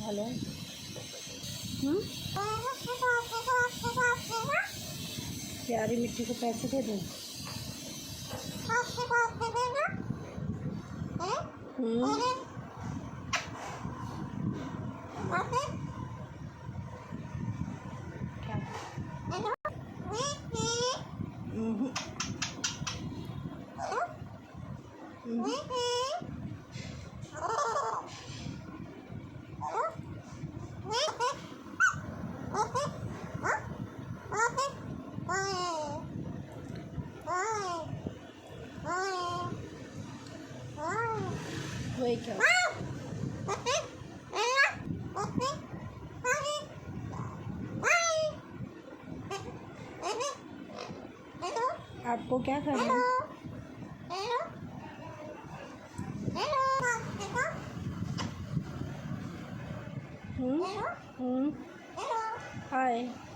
Hello. प्यारी मिट्टी को पैसे दे दूँ? वही क्या? आपको क्या करना है? हाय।